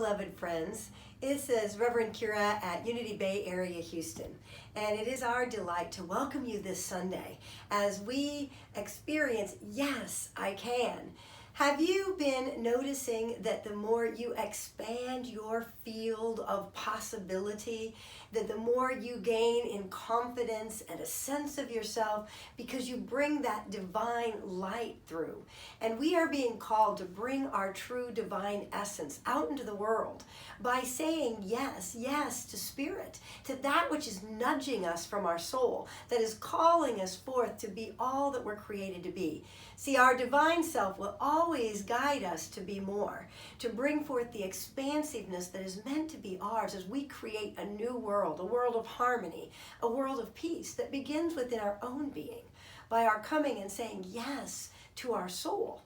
beloved friends. This is Reverend Kyra at Unity Bay Area, Houston. And it is our delight to welcome you this Sunday as we experience, yes, I can. Have you been noticing that the more you expand your field of possibility, that the more you gain in confidence and a sense of yourself because you bring that divine light through? And we are being called to bring our true divine essence out into the world by saying yes, yes to spirit, to that which is nudging us from our soul, that is calling us forth to be all that we're created to be. See, our divine self will always guide us to be more, to bring forth the expansiveness that is meant to be ours as we create a new world, a world of harmony, a world of peace that begins within our own being by our coming and saying yes to our soul.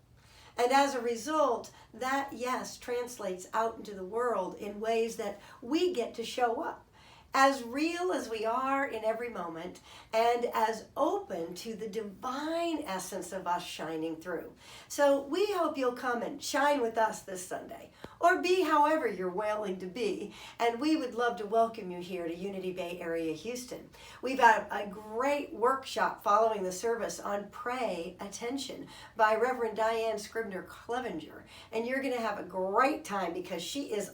And as a result, that yes translates out into the world in ways that we get to show up as real as we are in every moment and as open to the divine essence of us shining through. So we hope you'll come and shine with us this Sunday, or be however you're willing to be, and we would love to welcome you here to Unity Bay Area, Houston. We've got a great workshop following the service on Pray Attention by Reverend Diane Scribner-Clevenger, and you're going to have a great time because she is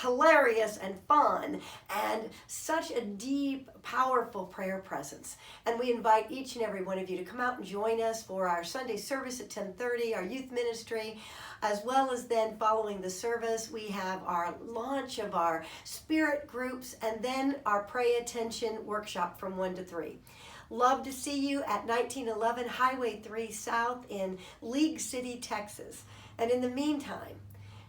hilarious and fun and such a deep, powerful prayer presence. And we invite each and every one of you to come out and join us for our Sunday service at 10:30, our youth ministry, as well as then following the service, we have our launch of our spirit groups and then our Pray Attention workshop from 1 to 3. Love to see you at 1911 Highway 3 South in League City, Texas. And in the meantime,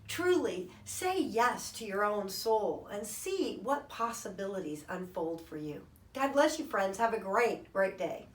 truly say yes to your own soul and see what possibilities unfold for you. God bless you, friends. Have a great, great day.